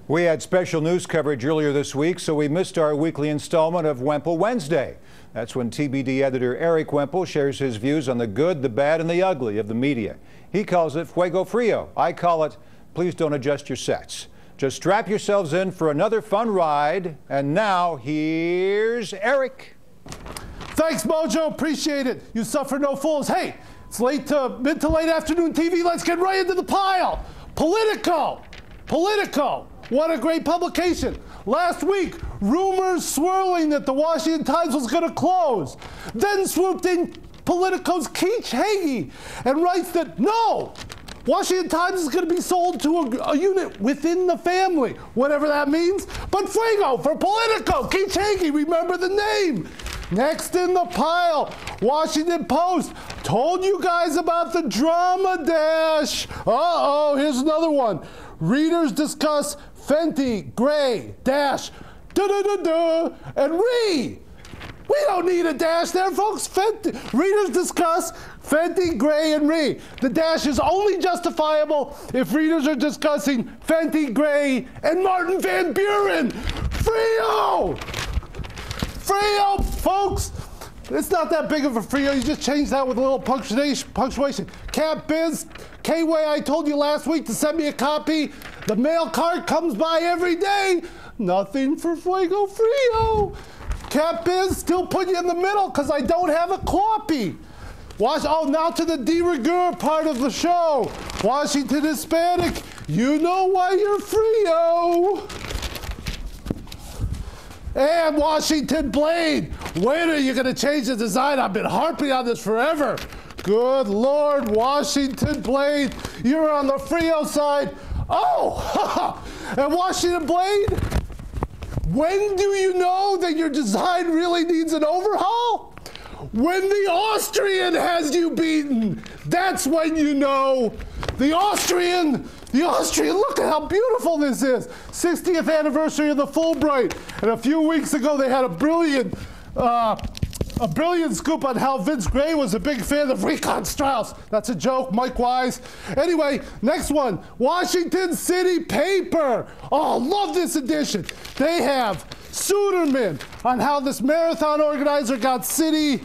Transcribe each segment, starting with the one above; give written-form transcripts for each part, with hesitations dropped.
We had special news coverage earlier this week, so we missed our weekly installment of Wemple Wednesday. That's when TBD Editor Erik Wemple shares his views on the good, the bad, and the ugly of the media. He calls it Fuego, Frio. I call it, please don't adjust your sets. Just strap yourselves in for another fun ride. And now, here's Erik. Thanks, Mojo. Appreciate it. You suffer no fools. Hey, it's mid to late afternoon TV. Let's get right into the pile. Politico. What a great publication. Last week, rumors swirling that the Washington Times was going to close. Then swooped in Politico's Keith Hagee and writes that no, Washington Times is going to be sold to a unit within the family, whatever that means. But Fuego for Politico, Keith Hagee, remember the name. Next in the pile, Washington Post told you guys about the drama dash. Uh-oh, here's another one. Readers discuss Fenty, Gray, dash, da-da-da-da, and Ree. We don't need a dash there, folks. Readers discuss Fenty, Gray, and Ree. The dash is only justifiable if readers are discussing Fenty, Gray, and Martin Van Buren. Frio, folks. It's not that big of a Frio. You just change that with a little punctuation. Cat Biz, K-Way, I told you last week to send me a copy. The mail cart comes by every day. Nothing for Fuego Frio. Cat Biz, still put you in the middle because I don't have a copy. Now to the de rigueur part of the show. Washington Hispanic, you know why you're Frio. And Washington Blade, when are you going to change the design? I've been harping on this forever. Good Lord, Washington Blade, you're on the Frio side. Oh, and Washington Blade, when do you know that your design really needs an overhaul? When the Austrian has you beaten. That's when you know. The Austrian, look at how beautiful this is. 60th anniversary of the Fulbright. And a few weeks ago, they had a brilliant scoop on how Vince Gray was a big fan of Recon Strauss. That's a joke, Mike Wise. Anyway, next one, Washington City Paper. Oh, love this edition. They have Suderman on how this marathon organizer got city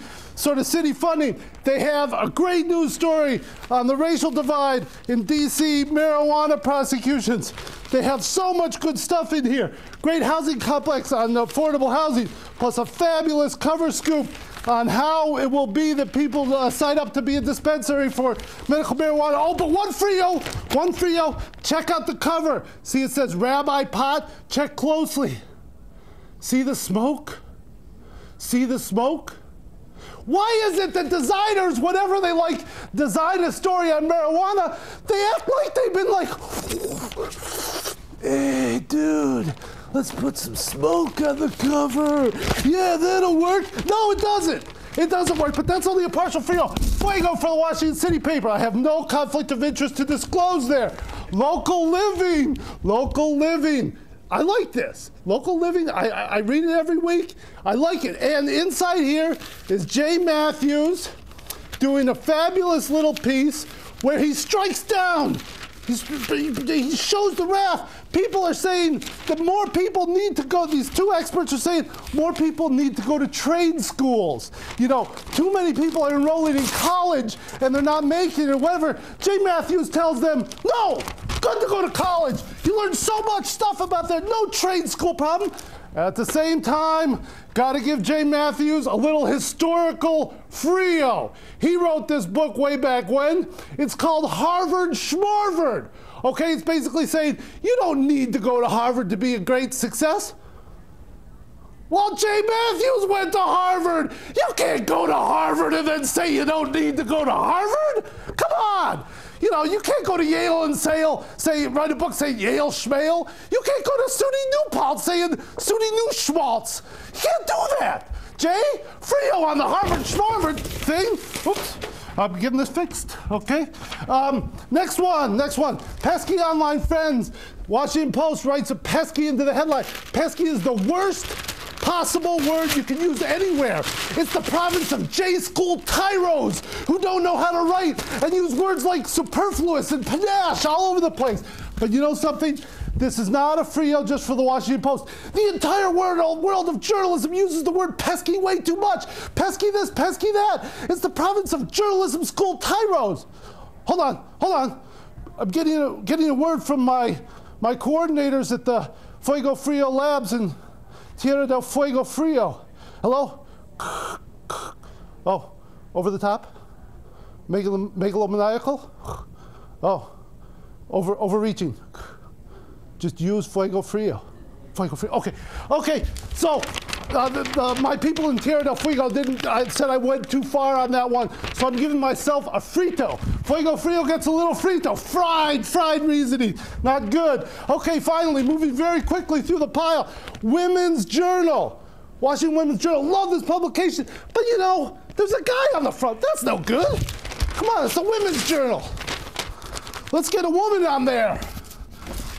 funding. They have a great news story on the racial divide in D.C. marijuana prosecutions. They have so much good stuff in here. Great housing complex on affordable housing, plus a fabulous cover scoop on how it will be that people sign up to be a dispensary for medical marijuana. Oh, but one Frio, check out the cover. See, it says Rabbi Pot. Check closely. See the smoke? See the smoke? Why is it that designers, whenever they design a story on marijuana, they act like they've been like, hey, dude, let's put some smoke on the cover. Yeah, that'll work. No, it doesn't. It doesn't work, but that's only a partial Frio. Fuego for the Washington City Paper. I have no conflict of interest to disclose there. Local living. I like this. Local living, I read it every week. I like it. And inside here is Jay Matthews doing a fabulous little piece where he strikes down. He shows the wrath. People are saying that more people need to go, these two experts are saying more people need to go to trade schools. You know, too many people are enrolling in college and they're not making it or whatever. Jay Matthews tells them, no, good to go to college. You learn so much stuff about that, no trade school problem. At the same time, got to give Jay Matthews a little historical Frio. He wrote this book way back when. It's called Harvard Schmarvard. Okay, it's basically saying you don't need to go to Harvard to be a great success. Well, Jay Matthews went to Harvard. You can't go to Harvard and then say you don't need to go to Harvard. Come on. You know, you can't go to Yale and write a book saying Yale Schmale. You can't go to SUNY New Paltz saying SUNY New Schmaltz. You can't do that. Jay, Frio on the Harvard Schmarvard thing. Oops, I'm getting this fixed, okay? Next one. Pesky online friends. Washington Post writes a pesky into the headline. Pesky is the worst possible word you can use anywhere. It's the province of J-school tyros who don't know how to write and use words like superfluous and panache all over the place. But you know something? This is not a Frio just for the Washington Post. The entire world of journalism uses the word pesky way too much. Pesky this, pesky that. It's the province of journalism school tyros. Hold on. I'm getting a word from my coordinators at the Fuego Frio Labs in Tierra del Fuego Frio. Hello? Oh, over the top? Megalomaniacal? Oh, overreaching. Just use Fuego Frio. Fuego Frio. Okay. So my people in Tierra del Fuego said I went too far on that one. So I'm giving myself a frito. Fuego Frio gets a little frito. Fried reasoning. Not good. Okay, finally, moving very quickly through the pile. Women's Journal. Washington Women's Journal. Love this publication. But you know, there's a guy on the front. That's no good. Come on, it's a women's journal. Let's get a woman on there.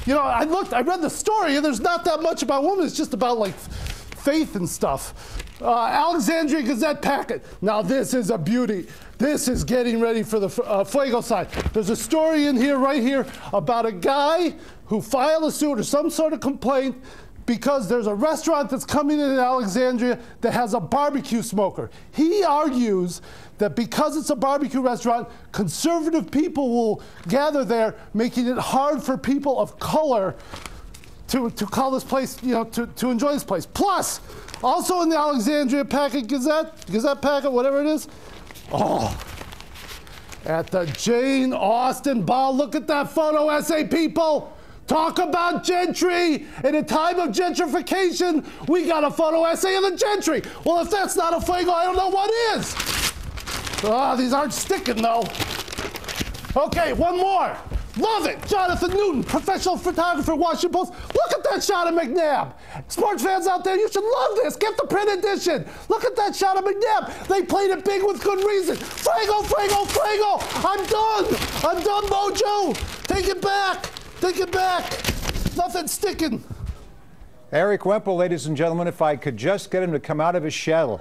You know, I read the story, and there's not that much about women. It's just about, like, faith and stuff. Alexandria Gazette packet. Now, this is a beauty. This is getting ready for the Fuego side. There's a story in here, right here, about a guy who filed a suit or some sort of complaint because there's a restaurant that's coming in Alexandria that has a barbecue smoker. He argues that because it's a barbecue restaurant, conservative people will gather there, making it hard for people of color to call this place, you know, to enjoy this place. Plus, also in the Alexandria packet, Gazette packet, whatever it is, at the Jane Austen Ball, look at that photo essay, people. Talk about gentry. In a time of gentrification, we got a photo essay of the gentry. Well, if that's not a Fuego, I don't know what is. These aren't sticking, though. Okay, one more. Love it. Jonathan Newton, professional photographer, Washington Post. Look at that shot of McNabb. Sports fans out there, you should love this. Get the print edition. Look at that shot of McNabb. They played it big with good reason. Fuego. I'm done, Mojo. Take it back. Nothing sticking. Erik Wemple, ladies and gentlemen, if I could just get him to come out of his shell.